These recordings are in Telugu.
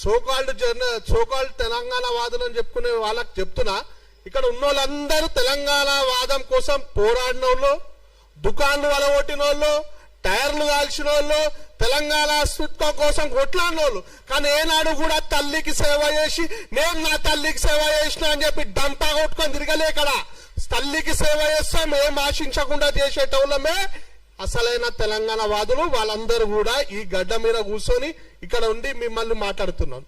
సోకాల్డ్ తెలంగాణ వాదులు అని చెప్పుకునే వాళ్ళకి చెప్తున్నా, ఇక్కడ ఉన్న వాళ్ళందరూ తెలంగాణ వాదం కోసం పోరాడిన వాళ్ళు, దుకాన్లు వలగొట్టిన వాళ్ళు, టైర్లు కాల్చిన వాళ్ళు, తెలంగాణ అస్తిత్వం కోసం కొట్లాడిన వాళ్ళు. కానీ ఏనాడు కూడా తల్లికి సేవ చేసి నేను నా తల్లికి సేవ చేసిన అని చెప్పి డంపా కొట్టుకొని తిరగలే. ఇక్కడ తల్లికి సేవ చేస్తాం ఏం ఆశించకుండా చేసేటోళ్ళమే అసలైన తెలంగాణ వాదులు. వాళ్ళందరూ కూడా ఈ గడ్డ మీద కూర్చొని ఇక్కడ ఉండి మిమ్మల్ని మాట్లాడుతున్నాను.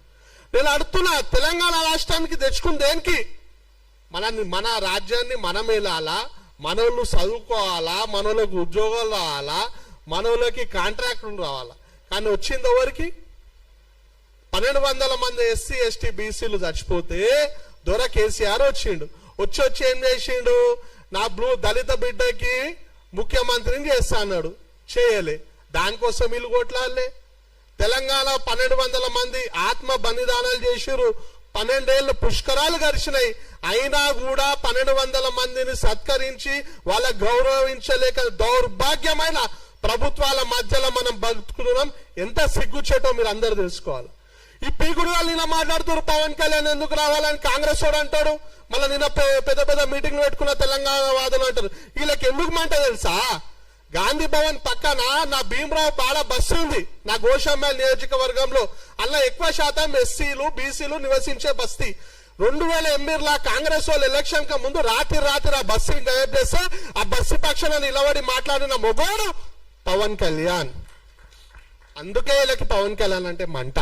నేను అడుగుతున్నా, తెలంగాణ రాష్ట్రానికి తెచ్చుకుని దేనికి? మన రాజ్యాన్ని మనం వెళ్ళాలా, మనోళ్ళు చదువుకోవాలా, మనోళ్ళకి ఉద్యోగాలు రావాలా, మనోళ్ళకి కాంట్రాక్టులు రావాలా. కానీ వచ్చింది ఎవరికి? 1200 మంది ఎస్సీ ఎస్టీ బీసీలు చచ్చిపోతే దొర కేసీఆర్ వచ్చిండు. వచ్చి ఏం చేసిండు? నా దళిత బిడ్డకి ముఖ్యమంత్రిని చేస్తా అన్నాడు. చేయలే. దానికోసం వీళ్ళు కొట్లాడలే. తెలంగాణ 1200 మంది ఆత్మ బలిదానాలు చేసిరు. 12 ఏళ్ళు పుష్కరాలు గడిచినాయి. అయినా కూడా 1200 మందిని సత్కరించి వాళ్ళ గౌరవించలేక దౌర్భాగ్యమైన ప్రభుత్వాల మధ్యలో మనం బతుకుతున్నాం. ఎంత సిగ్గుచేటో మీరు అందరు తెలుసుకోవాలి. ఈ పీకుడు వాళ్ళు నిన్న మాట్లాడుతున్నారు, పవన్ కళ్యాణ్ ఎందుకు రావాలని కాంగ్రెస్ వాడు అంటాడు. మళ్ళీ నిన్న పెద్ద పెద్ద మీటింగ్లు పెట్టుకున్న తెలంగాణ వాదులు అంటారు. వీళ్ళకి ఎందుకు మాట తెలుసా? గాంధీ భవన్ పక్కన నా భీమరావు బాడ బస్సు ఉంది, నా గోషామ్యాల నియోజకవర్గంలో. అలా ఎక్కువ శాతం ఎస్సీలు బీసీలు నివసించే బస్తీ. 2008 కాంగ్రెస్ వాళ్ళు ఎలక్షన్ కి ముందు రాత్రి ఆ బస్సుని గైడ్ చేస్తే ఆ బస్సు పక్షాన నిలబడి మాట్లాడిన మొగోడు పవన్ కళ్యాణ్. అందుకే వీళ్ళకి పవన్ కళ్యాణ్ అంటే మంట.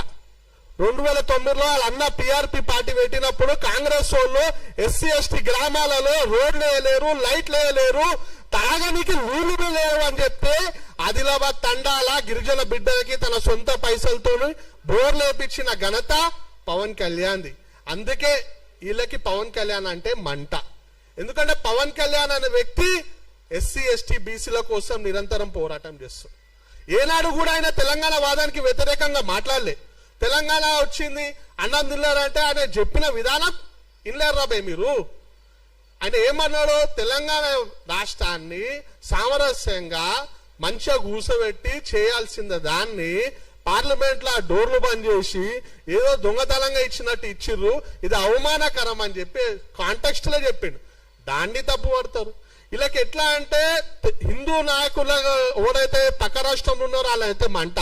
2009 వాళ్ళ అన్న పిఆర్పి పార్టీ పెట్టినప్పుడు కాంగ్రెస్ వాళ్ళు ఎస్సీ ఎస్టీ గ్రామాలలో రోడ్లు వేయలేరు, లైట్లు వేయలేరు, తాగనికి నీళ్లు లేవు అని చెప్తే ఆదిలాబాద్ తండాల గిరిజన బిడ్డలకి తన సొంత పైసలతో బోర్లు వేపించిన ఘనత పవన్ కళ్యాణ్ది. అందుకే వీళ్ళకి పవన్ కళ్యాణ్ అంటే మంట. ఎందుకంటే పవన్ కళ్యాణ్ అనే వ్యక్తి ఎస్సీ ఎస్టీ బీసీల కోసం నిరంతరం పోరాటం చేస్తారు. ఏనాడు కూడా ఆయన తెలంగాణ వాదానికి వ్యతిరేకంగా మాట్లాడలే. తెలంగాణ వచ్చింది అన్నం తిన్నారంటే ఆయన చెప్పిన విధానం ఇన్లేరు రాబే మీరు. ఆయన ఏమన్నాడు? తెలంగాణ రాష్ట్రాన్ని సామరస్యంగా మంచిగా కూసబెట్టి చేయాల్సిన దాన్ని పార్లమెంట్ లో డోర్లు బంద్ చేసి ఏదో దొంగతనంగా ఇచ్చినట్టు ఇచ్చిర్రు, ఇది అవమానకరం అని చెప్పి కాంటెక్స్ట్ లో చెప్పిండు. దాన్ని తప్పు పడతారు. వీళ్ళకి ఎట్లా అంటే హిందూ నాయకుల ఎవరైతే పక్క రాష్ట్రంలో ఉన్నారో వాళ్ళైతే మంట.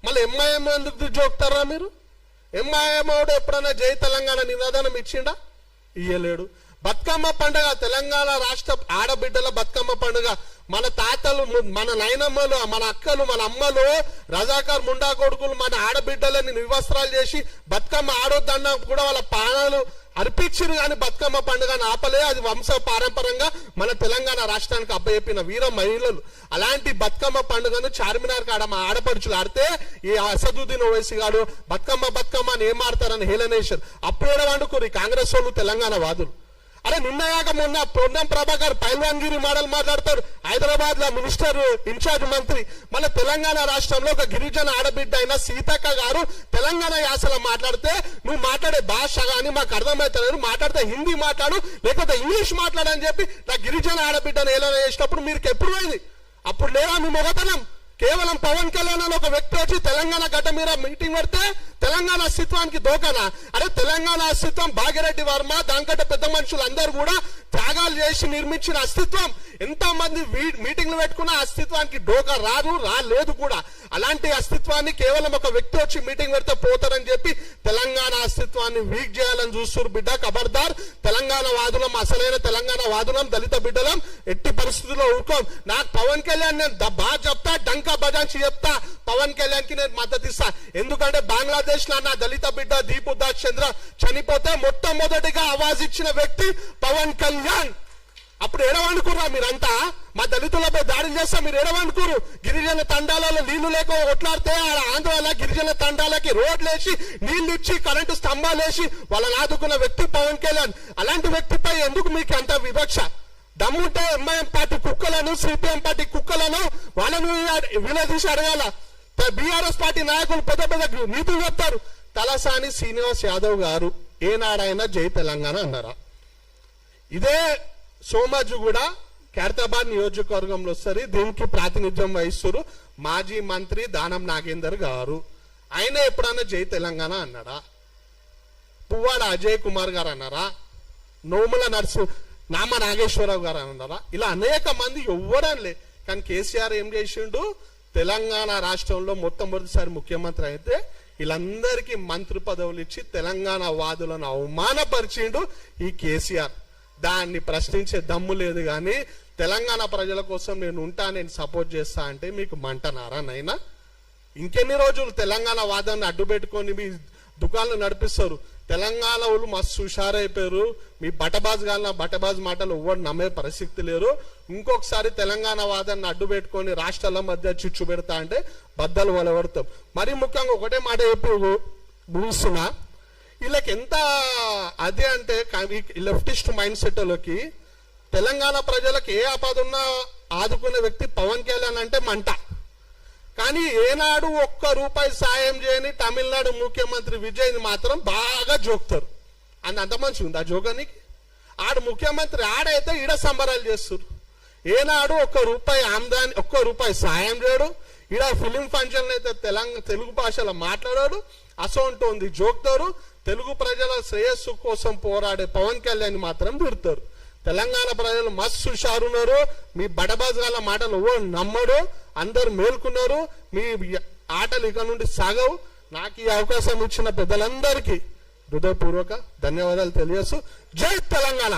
మళ్ళీ ఎంఐఎం ఎందుకు జోక్తారా మీరు? ఎంఐఎం వాడు ఎప్పుడైనా జై తెలంగాణ నినాదనం ఇచ్చిండా? ఇయ్యలేడు. బతుకమ్మ పండుగ, తెలంగాణ రాష్ట్ర ఆడబిడ్డల బతుకమ్మ పండుగ, మన తాతలు, మన నాయనమ్మలు, మన అక్కలు, మన అమ్మలు, రజాకార్ ముండా కొడుకులు మన ఆడబిడ్డలని నిర్వస్త్రాలు చేసి బతుకమ్మ ఆడొద్దన్నా కూడా వాళ్ళ ప్రాణాలు అర్పించారు. కానీ బతుకమ్మ పండుగను ఆపలే. అది వంశ పారంపరంగా మన తెలంగాణ రాష్ట్రానికి అప్పచెప్పిన వీర మహిళలు. అలాంటి బతుకమ్మ పండుగను చార్మినార్ కాడ మా ఆడపడుచులు ఆడితే ఈ అసదుద్దీన్ ఓవైసీ గాడు బతుకమ్మ అని ఏం ఆడతారని హేళనేశారు. అప్పుడే వండుకోరు ఈ కాంగ్రెస్ వాళ్ళు తెలంగాణ వాదులు. అరే నిన్నగాక మొన్న పొన్నం ప్రభాకర్ పైల్వాన్గిరి మోడల్ మాట్లాడతారు. హైదరాబాద్ లో మినిస్టర్ ఇన్ఛార్జ్ మంత్రి. మన తెలంగాణ రాష్ట్రంలో ఒక గిరిజన ఆడబిడ్డ అయిన సీతక్క గారు తెలంగాణ యాసలో మాట్లాడితే నువ్వు మాట్లాడే భాష కానీ మాకు అర్థమవుతలేదు, మాట్లాడితే హిందీ మాట్లాడు లేకపోతే ఇంగ్లీష్ మాట్లాడని చెప్పి నా గిరిజన ఆడబిడ్డను ఎలా చేసినప్పుడు మీరు ఎప్పుడు పోయింది? అప్పుడు లేదా మీ మొగతనం? కేవలం పవన్ కళ్యాణ్ అని ఒక వ్యక్తి వచ్చి తెలంగాణ గడ్డ మీద మీటింగ్ పెడితే తెలంగాణ అస్తిత్వానికి దోకనా? అరే తెలంగాణ అస్తిత్వం భాగ్యరెడ్డి వర్మ దానికంటే పెద్ద మనుషులు అందరూ కూడా త్యాగాలు చేసి నిర్మించిన అస్తిత్వం. ఎంతో మంది మీటింగ్లు పెట్టుకున్న అస్తిత్వానికి డోకా రాలేదు కూడా. అలాంటి అస్తిత్వాన్ని కేవలం ఒక వ్యక్తి వచ్చి మీటింగ్ పెడితే పోతారని చెప్పి తెలంగాణ అస్తిత్వాన్ని వీక్ చేయాలని చూస్తున్నారు. బిడ్డ ఖబర్దార్, తెలంగాణ వాదులం, అసలైన తెలంగాణ వాదులం, దళిత బిడ్డలం, ఎట్టి పరిస్థితుల్లో ఊరుకోం. నాకు పవన్ కళ్యాణ్ నేను బాగా చెప్తా, డంకా బజాంచి చెప్తా, పవన్ కళ్యాణ్ కి నేను మద్దతు ఇస్తా. ఎందుకంటే బంగ్లాదేశ్ లో నా దళిత బిడ్డ దీపు దాస్ చంద్ర చనిపోతే మొట్టమొదటిగా ఆవాజ్ ఇచ్చిన వ్యక్తి పవన్ కళ్యాణ్. అప్పుడు ఎడవనుకురా మీరంతా? మా దళితులపై దాడులు చేస్తా మీరు ఎడవనుకోరు? గిరిజన తండాలలో నీళ్లు లేక కొట్లాడితే ఆంధ్రాలో గిరిజన తండాలకి రోడ్లు వేసి నీళ్లు ఇచ్చి కరెంటు స్తంభాలు వేసి వాళ్ళని ఆదుకున్న వ్యక్తి పవన్ కళ్యాణ్. అలాంటి వ్యక్తిపై ఎందుకు మీకు అంత వివక్ష? దమ్ముంటే ఎంఐఎం పార్టీ కుక్కలను, సిపిఎం పార్టీ కుక్కలను వాళ్ళను వినదీసి అడగాల. బీఆర్ఎస్ పార్టీ నాయకులు పెద్ద పెద్ద నీతులు చెప్తారు. తలసాని శ్రీనివాస్ యాదవ్ గారు ఏనాడైనా జై తెలంగాణ అన్నారా? ఇదే సోమాజు కూడా ఖైరతాబాద్ నియోజకవర్గంలో వస్తారు. దీనికి ప్రాతినిధ్యం వహిస్తారు మాజీ మంత్రి దానం నాగేందర్ గారు. ఆయన ఎప్పుడన్నా జై తెలంగాణ అన్నాడా? పువ్వాడ అజయ్ కుమార్ గారు అన్నారా, నోముల నామ నాగేశ్వరరావు గారు అన్నారా, ఇలా అనేక మంది ఎవ్వరనిలే. కానీ కేసీఆర్ ఏం చేసిండు, తెలంగాణ రాష్ట్రంలో మొట్టమొదటిసారి ముఖ్యమంత్రి అయితే వీళ్ళందరికీ మంత్రి పదవులు ఇచ్చి తెలంగాణ వాదులను అవమానపరిచిండు ఈ కేసీఆర్. దాన్ని ప్రశ్నించే దమ్ము లేదు. కానీ తెలంగాణ ప్రజల కోసం నేను ఉంటా, నేను సపోర్ట్ చేస్తా అంటే మీకు మంటనారా నైనా? ఇంకెన్ని రోజులు తెలంగాణ వాదాన్ని అడ్డు పెట్టుకొని మీ దుకాణాలు నడిపిస్తారు? తెలంగాణ వాళ్ళు మస్తు హుషారైపోయారు. మీ బటబాజ్ మాటలు ఎవ్వరు నమ్మే పరిస్థితి లేరు. ఇంకొకసారి తెలంగాణ వాదాన్ని అడ్డు పెట్టుకొని రాష్ట్రాల మధ్య చిచ్చు పెడతా అంటే బద్దలు వలవడతాం. మరి ముఖ్యంగా ఒకటే మాట చెప్పి ముగిస్తున్నా, వీళ్ళకి ఎంత అదే అంటే లెఫ్టిస్ట్ మైండ్ సెట్లోకి తెలంగాణ ప్రజలకు ఏ ఆపద ఉన్నా ఆదుకునే వ్యక్తి పవన్ కళ్యాణ్ అంటే మంట. కానీ ఏనాడు ఒక్క రూపాయి సాయం చేయని తమిళనాడు ముఖ్యమంత్రి విజయ్ని మాత్రం బాగా జోక్తారు. అంత మంచి ఉంది ఆ జోగానికి. ఆడు ముఖ్యమంత్రి ఆడైతే ఈడ సంబరాలు చేస్తారు. ఏనాడు ఒక్క రూపాయి సాయం చేయడు. ఈడ ఫిలిం ఫంక్షన్ అయితే తెలుగు భాషలో మాట్లాడాడు. అసోంటోంది జోక్తారు. తెలుగు ప్రజల శ్రేయస్సు కోసం పోరాడే పవన్ కళ్యాణ్ మాత్రం తిడతారు. తెలంగాణ ప్రజలు మస్తు హుషారున్నారు. మీ బడబాజాల మాటలు నమ్మడు. అందరు మేల్కున్నారు. మీ ఆటలు ఇక నుండి సాగవు. నాకు ఈ అవకాశం ఇచ్చిన పెద్దలందరికీ హృదయపూర్వక ధన్యవాదాలు తెలియజేస్తూ జై తెలంగాణ.